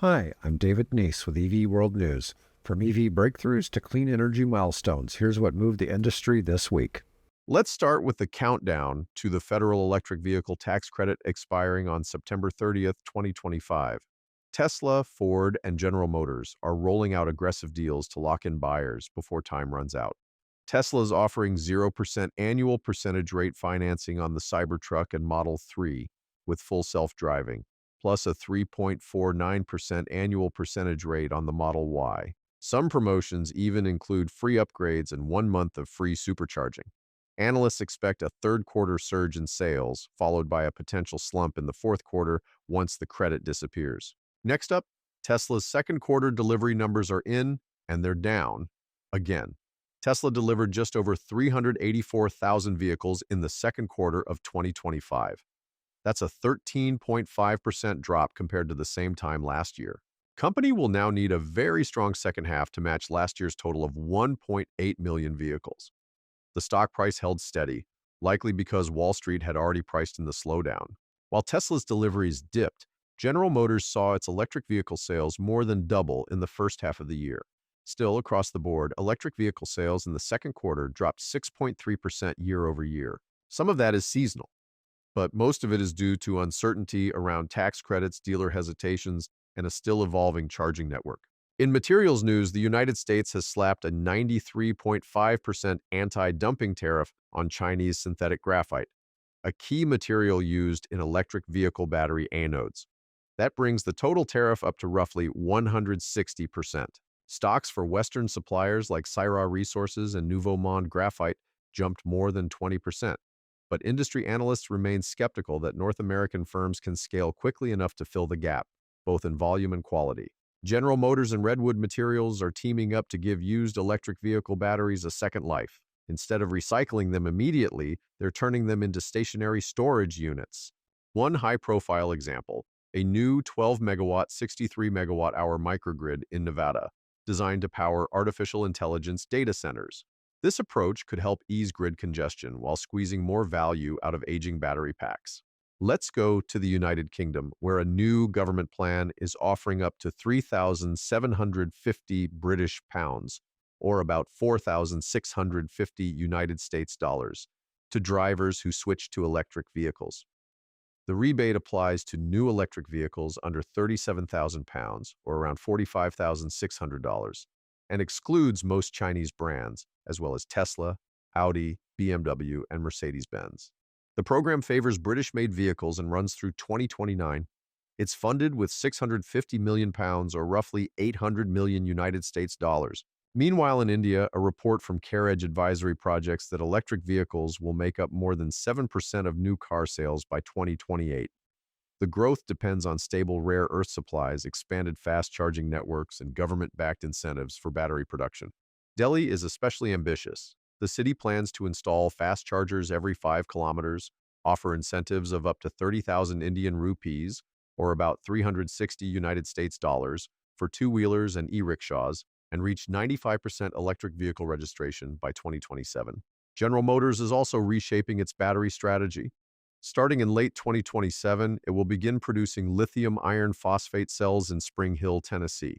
Hi, I'm David Neese with EV World News. From EV breakthroughs to clean energy milestones, here's what moved the industry this week. Let's start with the countdown to the federal electric vehicle tax credit expiring on September 30th, 2025. Tesla, Ford, and General Motors are rolling out aggressive deals to lock in buyers before time runs out. Tesla is offering 0% annual percentage rate financing on the Cybertruck and Model 3 with full self-driving, plus a 3.49% annual percentage rate on the Model Y. Some promotions even include free upgrades and 1 month of free supercharging. Analysts expect a third-quarter surge in sales, followed by a potential slump in the fourth quarter once the credit disappears. Next up, Tesla's second-quarter delivery numbers are in, and they're down again. Tesla delivered just over 384,000 vehicles in the second quarter of 2025. That's a 13.5% drop compared to the same time last year. Company will now need a very strong second half to match last year's total of 1.8 million vehicles. The stock price held steady, likely because Wall Street had already priced in the slowdown. While Tesla's deliveries dipped, General Motors saw its electric vehicle sales more than double in the first half of the year. Still, across the board, electric vehicle sales in the second quarter dropped 6.3% year over year. Some of that is seasonal, but most of it is due to uncertainty around tax credits, dealer hesitations, and a still evolving charging network. In materials news, the United States has slapped a 93.5% anti-dumping tariff on Chinese synthetic graphite, a key material used in electric vehicle battery anodes. That brings the total tariff up to roughly 160%. Stocks for Western suppliers like Syrah Resources and Novonix Graphite jumped more than 20%. But industry analysts remain skeptical that North American firms can scale quickly enough to fill the gap, both in volume and quality. General Motors and Redwood Materials are teaming up to give used electric vehicle batteries a second life. Instead of recycling them immediately, they're turning them into stationary storage units. One high-profile example, a new 12-megawatt, 63-megawatt-hour microgrid in Nevada, designed to power artificial intelligence data centers. This approach could help ease grid congestion while squeezing more value out of aging battery packs. Let's go to the United Kingdom, where a new government plan is offering up to 3,750 British pounds, or about 4,650 United States dollars, to drivers who switch to electric vehicles. The rebate applies to new electric vehicles under 37,000 pounds, or around $45,600, and excludes most Chinese brands, as well as Tesla, Audi, BMW, and Mercedes-Benz. The program favors British-made vehicles and runs through 2029. It's funded with £650 million, or roughly 800 million United States dollars. Meanwhile, in India, a report from CareEdge Advisory projects that electric vehicles will make up more than 7% of new car sales by 2028. The growth depends on stable rare earth supplies, expanded fast-charging networks, and government-backed incentives for battery production. Delhi is especially ambitious. The city plans to install fast chargers every 5 kilometers, offer incentives of up to 30,000 Indian rupees, or about 360 United States dollars, for two-wheelers and E-Rickshaws, and reach 95% electric vehicle registration by 2027. General Motors is also reshaping its battery strategy. Starting in late 2027, it will begin producing lithium iron phosphate cells in Spring Hill, Tennessee.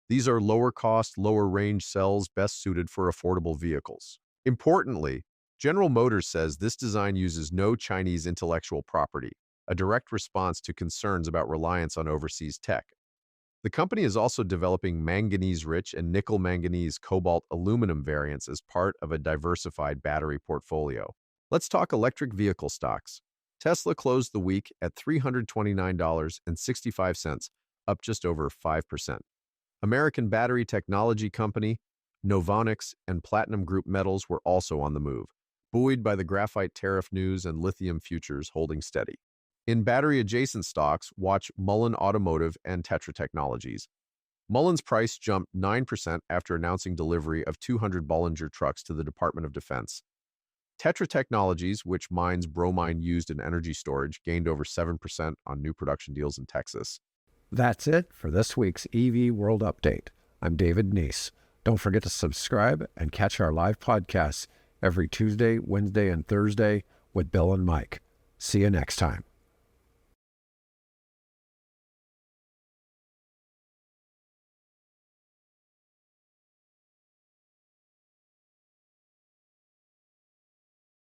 These are lower-cost, lower-range cells best suited for affordable vehicles. Importantly, General Motors says this design uses no Chinese intellectual property, a direct response to concerns about reliance on overseas tech. The company is also developing manganese-rich and nickel-manganese cobalt aluminum variants as part of a diversified battery portfolio. Let's talk electric vehicle stocks. Tesla closed the week at $329.65, up just over 5%. American battery technology company Novonix and Platinum Group Metals were also on the move, buoyed by the graphite tariff news and lithium futures holding steady. In battery-adjacent stocks, watch Mullen Automotive and Tetra Technologies. Mullen's price jumped 9% after announcing delivery of 200 Bollinger trucks to the Department of Defense. Tetra Technologies, which mines bromine used in energy storage, gained over 7% on new production deals in Texas. That's it for this week's EV World Update. I'm David Neese. Don't forget to subscribe and catch our live podcasts every Tuesday, Wednesday, and Thursday with Bill and Mike. See you next time.